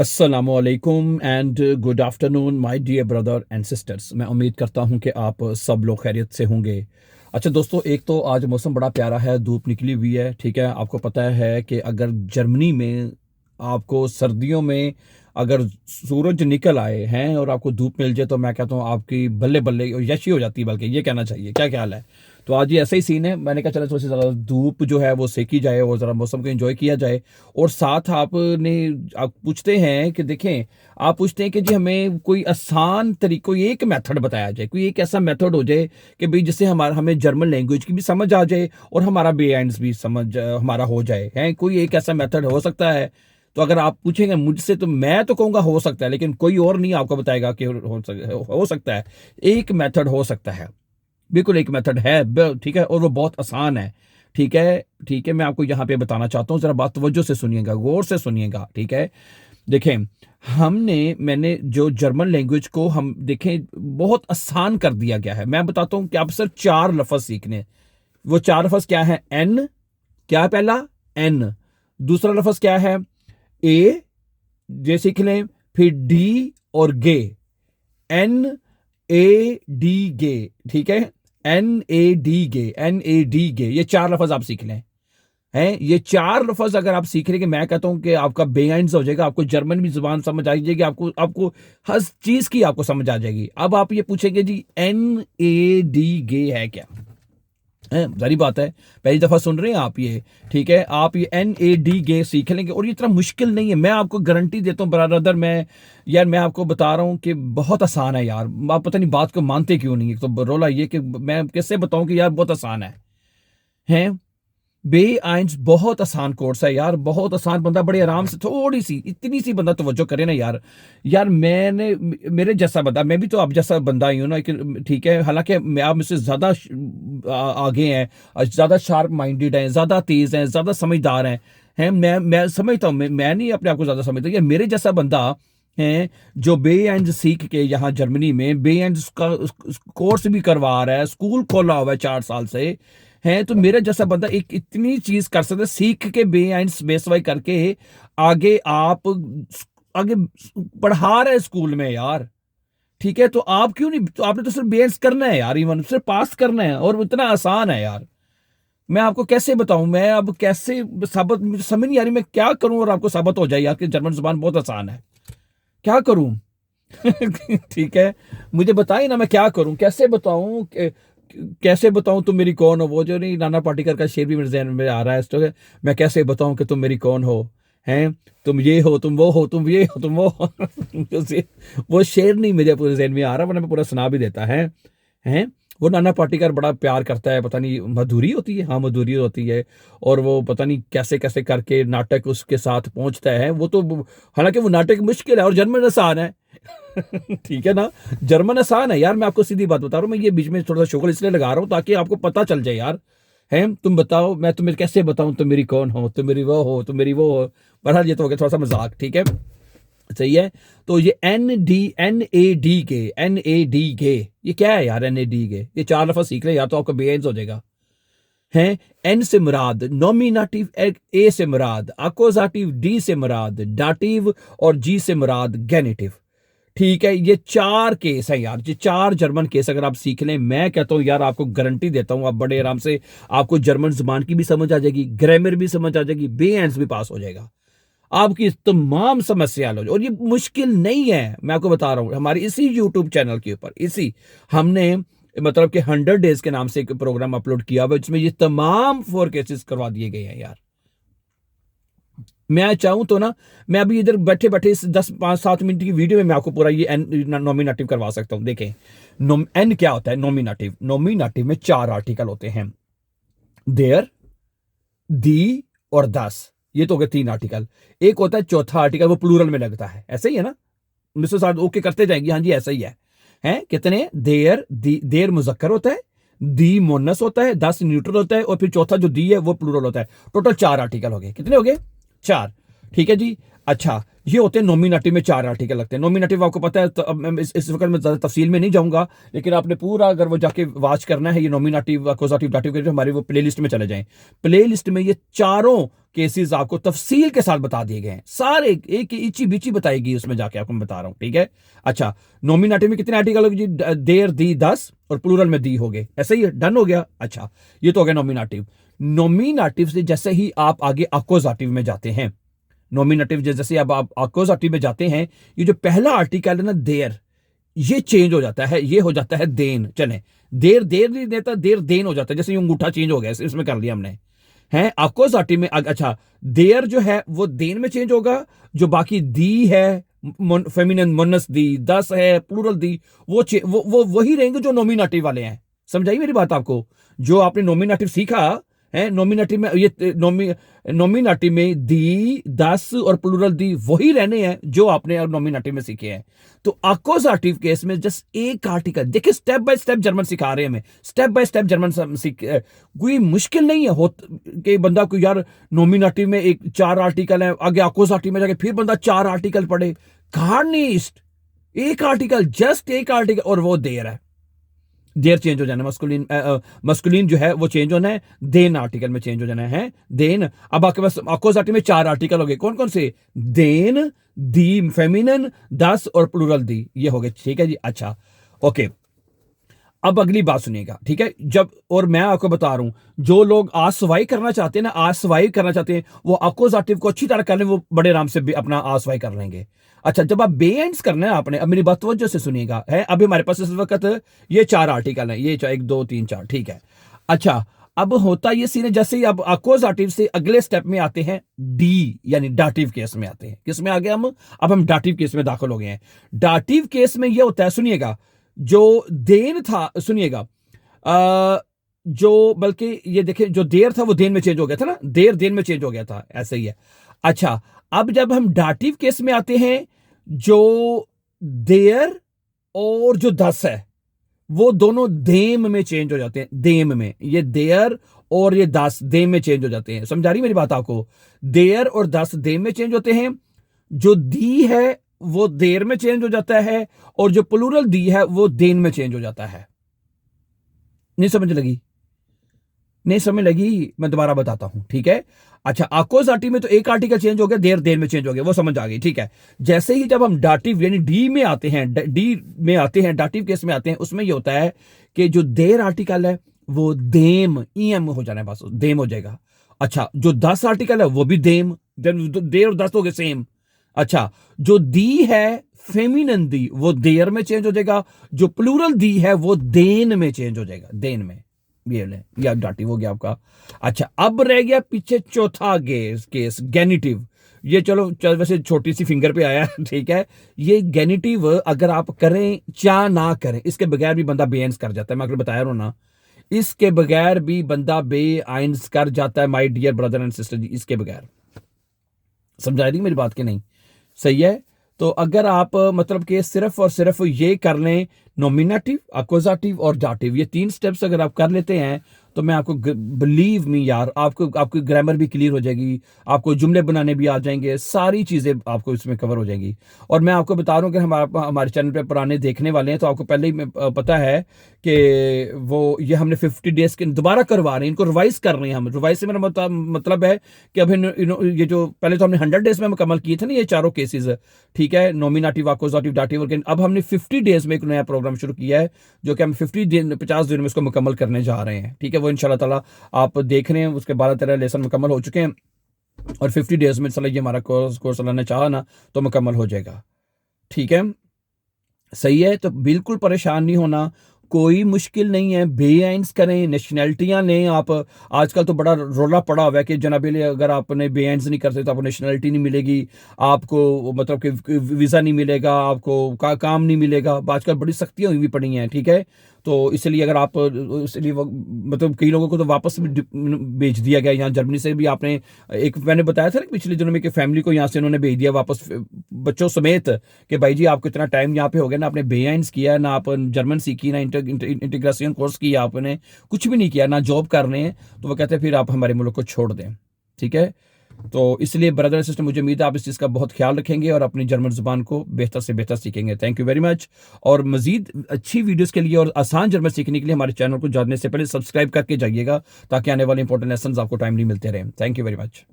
अस्सलामुअलैकुम and good afternoon my dear brother and sisters. मैं उम्मीद करता हूं कि आप सब लोग खैरियत से होंगे। अच्छा दोस्तों, एक तो आज मौसम बड़ा प्यारा है, धूप निकली हुई है। ठीक है, आपको पता है कि अगर जर्मनी में आपको सर्दियों में अगर सूरज निकल आए हैं और आपको धूप मिल जाए तो मैं कहता हूँ आपकी बल्ले बल्ले यशी हो जाती है, बल्कि ये कहना चाहिए। क्या ख्याल है? तो आज ये ऐसा ही सीन है। मैंने कहा चलो थोड़ी सी ज़रा धूप जो है वो सेकी जाए और ज़रा मौसम को एंजॉय किया जाए। और साथ आप पूछते हैं कि देखें, आप पूछते हैं कि जी हमें कोई आसान तरीका, कोई एक मेथड बताया जाए, कोई एक ऐसा मेथड हो जाए कि भाई जिससे हमें जर्मन लैंग्वेज की भी समझ आ जाए और हमारा बी एंड्स भी समझ हमारा हो जाए। है कोई एक ऐसा मेथड हो सकता है? तो अगर आप पूछेंगे मुझसे तो मैं तो कहूँगा हो सकता है, लेकिन कोई और नहीं आपको बताएगा कि हो सकता है। एक मेथड हो सकता है, बिल्कुल एक मेथड है। ठीक है, और वो बहुत आसान है। ठीक है, ठीक है, मैं आपको यहाँ पे बताना चाहता हूँ, जरा बात तवज्जो से सुनिएगा, गौर से सुनिएगा। ठीक है, देखें, मैंने जो जर्मन लैंग्वेज को हम देखें बहुत आसान कर दिया गया है। मैं बताता हूँ कि आप सिर्फ 4 लफ्ज सीखने। वो 4 लफ्ज क्या है? एन, क्या है पहला? एन। दूसरा लफ्ज क्या है? ए, ये सीख लें। फिर डी और गे। एन ए डी गे। ठीक है, एन ए डी गे, एन ए डी गे, ये 4 लफ्ज आप सीख लें। हैं, ये 4 लफ्ज अगर आप सीख लेंगे, मैं कहता हूं कि आपका बेआइंस हो जाएगा। आपको जर्मन भी जुबान समझ आ जाएगी, आपको आपको हर चीज की आपको समझ आ जाएगी। अब आप ये पूछेंगे जी एन ए डी गे है क्या? है, जारी बात है, पहली दफा सुन रहे हैं आप ये। ठीक है, आप ये एन ए डी गे सीख लेंगे और ये इतना मुश्किल नहीं है। मैं आपको गारंटी देता हूँ ब्रदर, मैं आपको बता रहा हूँ कि बहुत आसान है यार। आप पता नहीं बात को मानते क्यों नहीं। तो रोला ये कि मैं कैसे बताऊं कि यार बहुत आसान है। हैं, बे आइंस बहुत आसान कोर्स है यार, बहुत आसान। बंदा बड़े आराम से थोड़ी सी इतनी सी बंदा तवज्जो करे ना यार। यार मैंने मेरे जैसा बंदा, मैं भी तो आप जैसा बंदा ही हूं ना। ठीक है, हालांकि मैं आप मुझसे ज्यादा आगे हैं, ज्यादा शार्प माइंडेड हैं, ज्यादा तेज हैं, ज्यादा समझदार हैं। मैं समझता हूँ, मैं नहीं अपने आप को ज्यादा समझता। यार मेरे जैसा बंदा है जो बे एंड सीख के यहाँ जर्मनी में बे एंड का कोर्स भी करवा रहा है, स्कूल खोला हुआ है 4 साल से। हैं, तो मेरा जैसा बंदा एक इतनी चीज कर सकता है, सीख के बे एंड बेसवाई करके आगे आप आगे पढ़ा रहे स्कूल में यार। ठीक है, तो आप क्यों नहीं? तो आपने तो सिर्फ बेस करना है यार, इवन सिर्फ पास करना है, और इतना आसान है यार। मैं आपको कैसे बताऊं, मैं अब कैसे साबित, मुझे समझ नहीं आ रही मैं क्या करूं और आपको साबित हो जाए यार कि जर्मन जुबान बहुत आसान है। क्या करूं? ठीक है, मुझे बताइए ना, मैं क्या करूं, कैसे बताऊं कैसे बताऊं तुम मेरी कौन हो? वो जो नहीं, नाना पाटेकर का शेर भी मेरे ज़हन में आ रहा है इस वक्त। मैं कैसे बताऊं कि तुम मेरी कौन हो? हैं, तुम ये हो, तुम वो हो, तुम ये हो, तुम वो हो। वो शेर नहीं मेरे पूरे ज़हन में आ रहा, वरना मैं पूरा सुना भी देता है। हैं, वो नाना पाटेकर बड़ा प्यार करता है, पता नहीं मधुरी होती है, हाँ मधुरी होती है। और वो पता नहीं कैसे कैसे करके नाटक उसके साथ पहुंचता है। वो तो हालांकि वो नाटक मुश्किल है और जर्मन आसान है। ठीक है ना, जर्मन आसान है यार। मैं आपको सीधी बात बता रहा हूँ, मैं ये बीच में थोड़ा सा शुगर इसलिए लगा रहा हूँ ताकि आपको पता चल जाए यार। हैं, तुम बताओ, मैं तुम्हें कैसे बताऊं तुम मेरी कौन हो, तुम मेरी वो हो, तुम मेरी वो हो। बहरहाल ये तो हो गया थोड़ा सा मजाक। ठीक है, सही है। तो ये एन ए डी गे, ये क्या है यार? एन ए डी गे, ये 4 लफ्ज सीख ले यार तो आपका बेएंस हो जाएगा। हैं, एन से मुराद नॉमिनेटिव, ए से मुराद अकोजाटिव, डी से मुराद डाटिव और जी से मुराद गेनेटिव। ठीक है, ये 4 केस है यार, ये 4 जर्मन केस अगर आप सीख लें, मैं कहता हूं यार, आपको गारंटी देता हूं आप बड़े आराम से आपको जर्मन जुबान की भी समझ आ जाएगी, ग्रामर भी समझ आ जाएगी, बे एंड्स भी पास हो जाएगा, आपकी तमाम समस्या हल हो जाए। और ये मुश्किल नहीं है, मैं आपको बता रहा हूं। हमारे इसी यूट्यूब चैनल के ऊपर इसी हमने मतलब कि 100 डेज के नाम से एक प्रोग्राम अपलोड किया हुआ, जिसमें ये तमाम 4 केसेस करवा दिए गए हैं यार। मैं चाहूं तो ना, मैं अभी इधर बैठे बैठे इस 10 5 7 मिनट की वीडियो में मैं आपको पूरा ये एन नॉमिनेटिव करवा सकता हूं। देखें, एन क्या होता है? नॉमिनेटिव, नॉमिनेटिव में 4 आर्टिकल होते हैं, देयर, दी और दस। ये तो हो गए 3 आर्टिकल। एक होता है चौथा आर्टिकल, वो प्लूरल में लगता है, ऐसे ही है ना? मिस्टर साहब ओके करते जाएंगे, हाँ जी ऐसा ही है। हैं, कितने? देयर, देयर मुजक्कर होता है, दी मोनस होता है, 10 न्यूट्रल होता है, और फिर चौथा जो दी है वो प्लूरल होता है। टोटल 4 आर्टिकल हो गए। कितने हो गए? 4। ठीक है जी। अच्छा, ये होते हैं नॉमिनेटिव में 4 आर्टिकल लगते हैं। नॉमिनेटिव आपको पता है, तो अब मैं इस वक्त में ज्यादा तफसील में नहीं जाऊंगा, लेकिन आपने पूरा अगर वो जाके वॉच करना है, ये नॉमिनेटिव अकोजाटिव डाटिव के हमारी वो प्लेलिस्ट में चले जाएं। प्लेलिस्ट में ये चारों केसेस आपको तफसील के साथ बता दिए गए हैं, सारे एक इची बिची बताएगी उसमें जाके, आपको मैं बता रहा हूं, ठीक है। अच्छा, नॉमिनेटिव में कितने आर्टिकल हो गए जी? देर, दी 10 और प्लूरल में दी हो गए, ऐसे ही डन हो गया। अच्छा, ये तो हो गया नॉमिनेटिव। नॉमिनेटिव से जैसे ही आप आगे अक्यूजेटिव में जाते हैं, नॉमिनेटिव जैसे अब आप अक्यूजेटिव में जाते हैं, ये जो पहला आर्टिकल है ना देर, ये चेंज हो जाता है, ये हो जाता है देन। चले, देर देर नहीं देता, देर देन हो जाता है, जैसे ये अंगूठा चेंज हो गया, इसमें कर लिया हमने, है अक्यूजेटिव में। अच्छा, देर जो है वो देन में चेंज होगा, जो बाकी दी है फेमिनिन मुन्नस दी, 10 है प्लूरल दी, वो वही रहेंगे जो नॉमिनेटिव वाले हैं। समझाई मेरी बात आपको? जो आपने नॉमिनेटिव सीखा है, नॉमिनेटिव में ये नॉमिनेटिव में दी 10 और प्लूरल दी वही रहने हैं जो आपने नॉमिनेटिव में सीखे हैं। तो अक्यूजेटिव केस में जस्ट एक आर्टिकल देखिए, स्टेप बाय स्टेप जर्मन सिखा रहे हैं हमें, स्टेप बाय स्टेप जर्मन कोई मुश्किल नहीं है कि बंदा को यार नॉमिनेटिव में 4 आर्टिकल है, आगे अक्यूजेटिव में जाके फिर बंदा 4 आर्टिकल पढ़े। कार्निस्ट एक आर्टिकल, जस्ट एक आर्टिकल, और वो देर है, देर चेंज हो जाना, मस्कुलिन जो है वो चेंज होना है, देन आर्टिकल में चेंज हो जाना है, देन। अब आपके पास अक्यूजेटिव में 4 आर्टिकल हो गए, कौन कौन से? देन, दी फेमिनिन, 10 और प्लूरल दी, ये हो गए, ठीक है जी। अच्छा, ओके, अब अगली बात सुनिएगा, ठीक है। जब, और मैं आपको बता रहा हूं, जो लोग आज सवाई करना चाहते हैं ना, आज सवाई करना चाहते हैं, वो अक्यूजेटिव को अच्छी तरह कर लें, वो बड़े आराम से अपना आज सवाई कर लेंगे। अच्छा, जब आप बेएंड्स करना है आपने, अब मेरी बात तवज्जो से सुनिएगा, है अभी हमारे पास इस वक्त ये 4 आर्टिकल हैं, ये 1 2 3 4, ठीक है। अच्छा, अब होता ये सीन है, जैसे ही अब अक्यूजेटिव से अगले स्टेप में आते हैं, डी यानी डाटिव केस में आते हैं। किस में आ गए हम? अब हम डाटिव केस में दाखिल हो गए हैं। डाटिव केस में यह होता है, सुनिएगा, जो देन था, सुनिएगा, जो बल्कि ये देखिए, जो देर था वो देन में चेंज हो गया था ना, देर देन में चेंज हो गया था, ऐसे ही है। अच्छा, अब जब हम डाटिव केस में आते हैं, जो देर और जो 10 है वो दोनों देम में चेंज हो जाते हैं, देम में, ये देर और ये 10 देम में चेंज हो जाते हैं। समझा रही मेरी बात आपको? देर और 10 देम में चेंज होते हैं, जो दी है वो देर में चेंज हो जाता है, और जो प्लूरल दी है वो देन में चेंज हो जाता है। नहीं समझ लगी? नहीं समझ लगी? मैं दोबारा बताता हूं, ठीक है। अच्छा, अक्यूजेटिव में तो एक आर्टिकल चेंज हो गया, देर देर में चेंज हो गया, वो समझ आ गई, ठीक है। जैसे ही जब हम डाटिव यानी डी में आते हैं, डाटिव केस में आते हैं, उसमें ये होता है कि जो देर आर्टिकल है वो देम, ईएम हो जाना है, बस देम हो जाएगा। अच्छा, जो 10 आर्टिकल है वो भी देम, देर और 10 हो गए सेम। अच्छा, जो दी है फेमिनिन दी, वो देर में चेंज हो जाएगा, जो प्लूरल दी है वो देन में चेंज हो जाएगा, देन में, ये ले, या डाटिव हो गया आपका। अच्छा, अब रह गया पीछे चौथा केस गेनिटिव। ये चलो वैसे छोटी सी फिंगर पे आया, ठीक है। ये गेनिटिव अगर आप करें या ना करें, इसके बगैर भी बंदा बेएंस कर जाता है, मैं आपको बताया रहा हूं ना, इसके बगैर भी बंदा बेआइंस कर जाता है, my dear brother and sister जी, इसके बगैर। समझा रही मेरी बात की नहीं? सही है। तो अगर आप मतलब कि सिर्फ और सिर्फ ये कर लें, नॉमिनेटिव, अक्यूजेटिव और डाटिव, ये 3 स्टेप्स अगर आप कर लेते हैं, तो मैं आपको, बिलीव मी यार, आपकी ग्रामर भी क्लियर हो जाएगी, आपको जुमले बनाने भी आ जाएंगे, सारी चीजें आपको इसमें कवर हो जाएंगी। और मैं आपको बता रहा हूं कि हमारे चैनल पे पुराने देखने वाले हैं, तो आपको पहले ही पता है कि वो ये हमने 50 डेज के दोबारा करवा रहे हैं, इनको रिवाइज कर रहे हैं हम। रिवाइज से मेरा मतलब है कि अब ये जो पहले तो हमने 100 डेज में मुकम्मल किए थे ना ये चारों केसेस, ठीक है, नॉमिनेटिव, अक्यूजेटिव, डाटिव, अब हमने 50 डेज में एक नया प्रोग्राम शुरू किया है, जो कि हम 50 दिन में इसको मुकम्मल करने जा रहे हैं, ठीक है। वो इंशाल्लाह ताला आप देख रहे हैं, उसके 12-13 लेसन मुकम्मल हो चुके हैं, और 50 डेज में ये हमारा कोर्स अल्लाह ने चाहा ना तो मुकम्मल हो जाएगा, ठीक है। सही है। तो बिल्कुल परेशान नहीं होना, कोई मुश्किल नहीं है, बेआइंस करें, नेशनैलिटियां लें आप। आजकल तो बड़ा रोला पड़ा हुआ है कि जनाबेली अगर आपने बेआइंस नहीं करते तो आपको नेशनैलिटी नहीं मिलेगी, आपको मतलब कि वीज़ा नहीं मिलेगा, आपको काम नहीं मिलेगा। आजकल बड़ी सख्तियां हुई पड़ी हैं, ठीक है। तो इसलिए अगर आप, इसलिए मतलब कई लोगों को तो वापस भी भेज दिया गया, यहाँ जर्मनी से भी आपने, एक मैंने बताया था ना पिछले दिनों में कि फैमिली को यहाँ से उन्होंने भेज दिया वापस बच्चों समेत, कि भाई जी आपको इतना टाइम यहाँ पे हो गया ना, आपने बेआइंस किया ना, आप जर्मन सीखी ना, इंटीग्रेशन कोर्स किया आपने, कुछ भी नहीं किया ना, जॉब कर रहे हैं, तो वो कहते हैं फिर आप हमारे मुल्क को छोड़ दें, ठीक है। तो इसलिए ब्रदर एंड सिस्टर, मुझे उम्मीद है आप इस चीज़ का बहुत ख्याल रखेंगे और अपनी जर्मन जुबान को बेहतर से बेहतर सीखेंगे। Thank you very much. और मजीद अच्छी वीडियोस के लिए और आसान जर्मन सीखने के लिए हमारे चैनल को जानने से पहले सब्सक्राइब करके जाइएगा, ताकि आने वाले इंपॉर्टेंट लेसन आपको टाइमली मिलते रहें। Thank you very much.